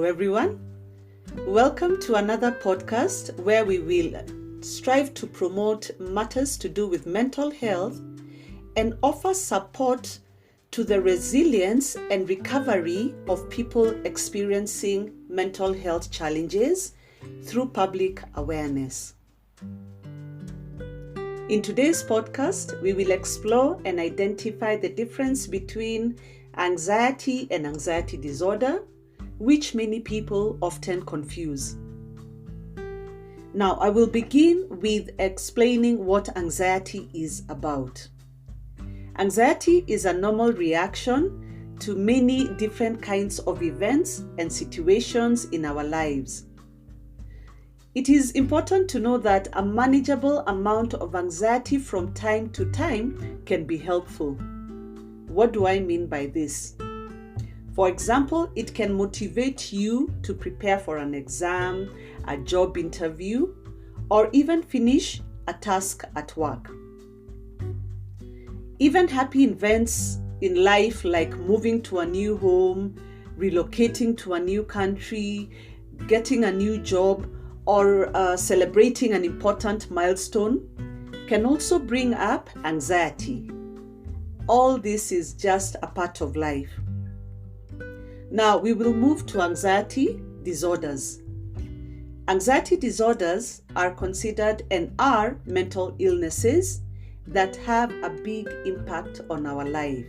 Hello everyone. Welcome to another podcast where we will strive to promote matters to do with mental health and offer support to the resilience and recovery of people experiencing mental health challenges through public awareness. In today's podcast, we will explore and identify the difference between anxiety and anxiety disorder, which many people often confuse. Now, I will begin with explaining what anxiety is about. Anxiety is a normal reaction to many different kinds of events and situations in our lives. It is important to know that a manageable amount of anxiety from time to time can be helpful. What do I mean by this? For example, it can motivate you to prepare for an exam, a job interview, or even finish a task at work. Even happy events in life like moving to a new home, relocating to a new country, getting a new job, or celebrating an important milestone can also bring up anxiety. All this is just a part of life. Now we will move to anxiety disorders. Anxiety disorders are considered and are mental illnesses that have a big impact on our life.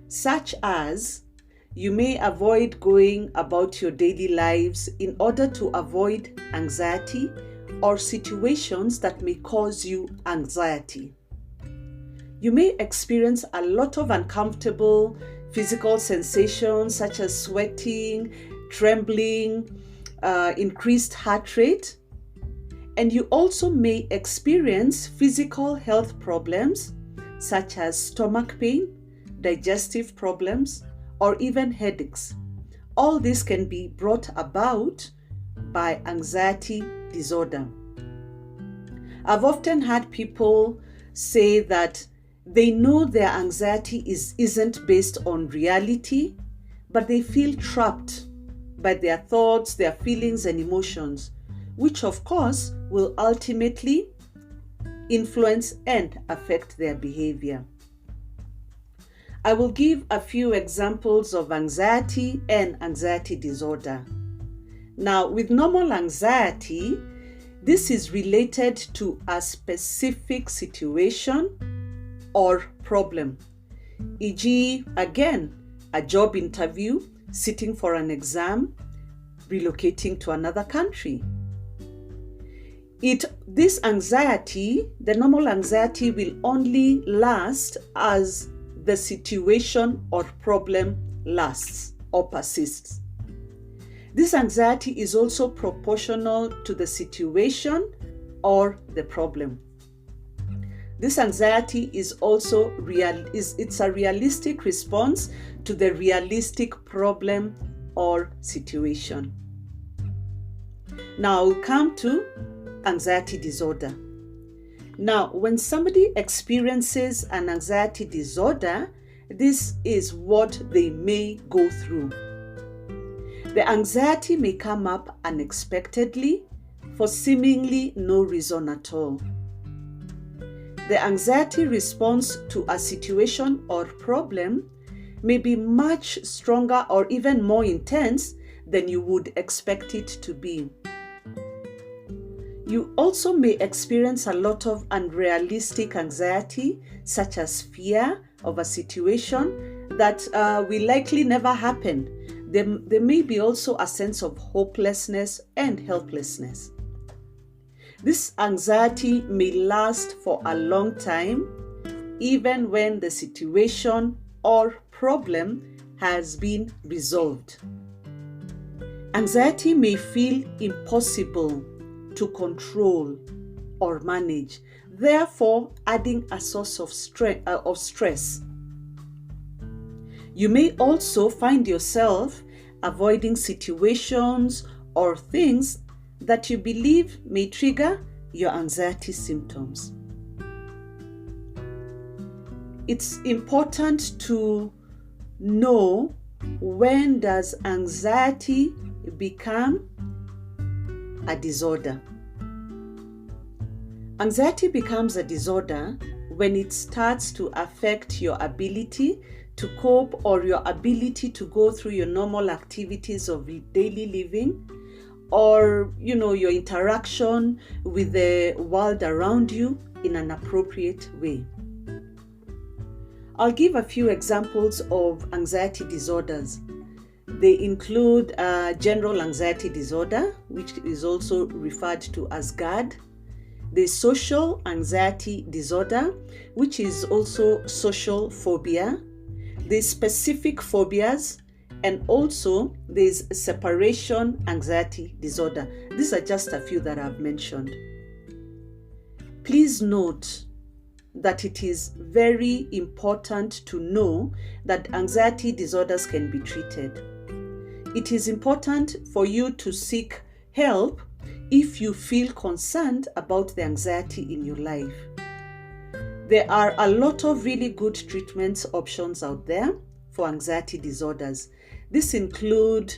Such as, you may avoid going about your daily lives in order to avoid anxiety or situations that may cause you anxiety. You may experience a lot of uncomfortable physical sensations such as sweating, trembling, increased heart rate, and you also may experience physical health problems such as stomach pain, digestive problems, or even headaches. All this can be brought about by anxiety disorder. I've often had people say that they know their anxiety isn't based on reality, but they feel trapped by their thoughts, their feelings, and emotions, which of course will ultimately influence and affect their behavior. I will give a few examples of anxiety and anxiety disorder. Now, with normal anxiety, this is related to a specific situation or problem, e.g., again, a job interview, sitting for an exam, relocating to another country. This anxiety, the normal anxiety, will only last as the situation or problem lasts or persists. This anxiety is also proportional to the situation or the problem. This anxiety is also it's a realistic response to the realistic problem or situation. Now we'll come to anxiety disorder. Now, when somebody experiences an anxiety disorder, this is what they may go through. The anxiety may come up unexpectedly for seemingly no reason at all. The anxiety response to a situation or problem may be much stronger or even more intense than you would expect it to be. You also may experience a lot of unrealistic anxiety, such as fear of a situation that will likely never happen. There may be also a sense of hopelessness and helplessness. This anxiety may last for a long time, even when the situation or problem has been resolved. Anxiety may feel impossible to control or manage, therefore adding a source of stress. You may also find yourself avoiding situations or things that you believe may trigger your anxiety symptoms. It's important to know When does anxiety become a disorder? Anxiety becomes a disorder when it starts to affect your ability to cope or your ability to go through your normal activities of daily living, or your interaction with the world around you in an appropriate way. I'll give a few examples of anxiety disorders. They include general anxiety disorder, which is also referred to as GAD. There's social anxiety disorder, which is also social phobia. There's specific phobias, and also there's separation anxiety disorder. These are just a few that I've mentioned. Please note that it is very important to know that anxiety disorders can be treated. It is important for you to seek help if you feel concerned about the anxiety in your life. There are a lot of really good treatment options out there for anxiety disorders. This include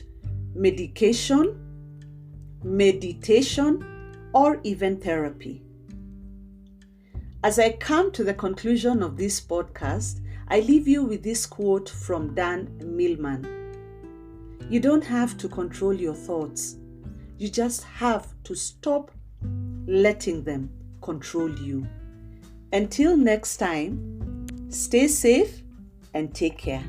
medication, meditation, or even therapy. As I come to the conclusion of this podcast, I leave you with this quote from Dan Millman. You don't have to control your thoughts. You just have to stop letting them control you. Until next time, stay safe and take care.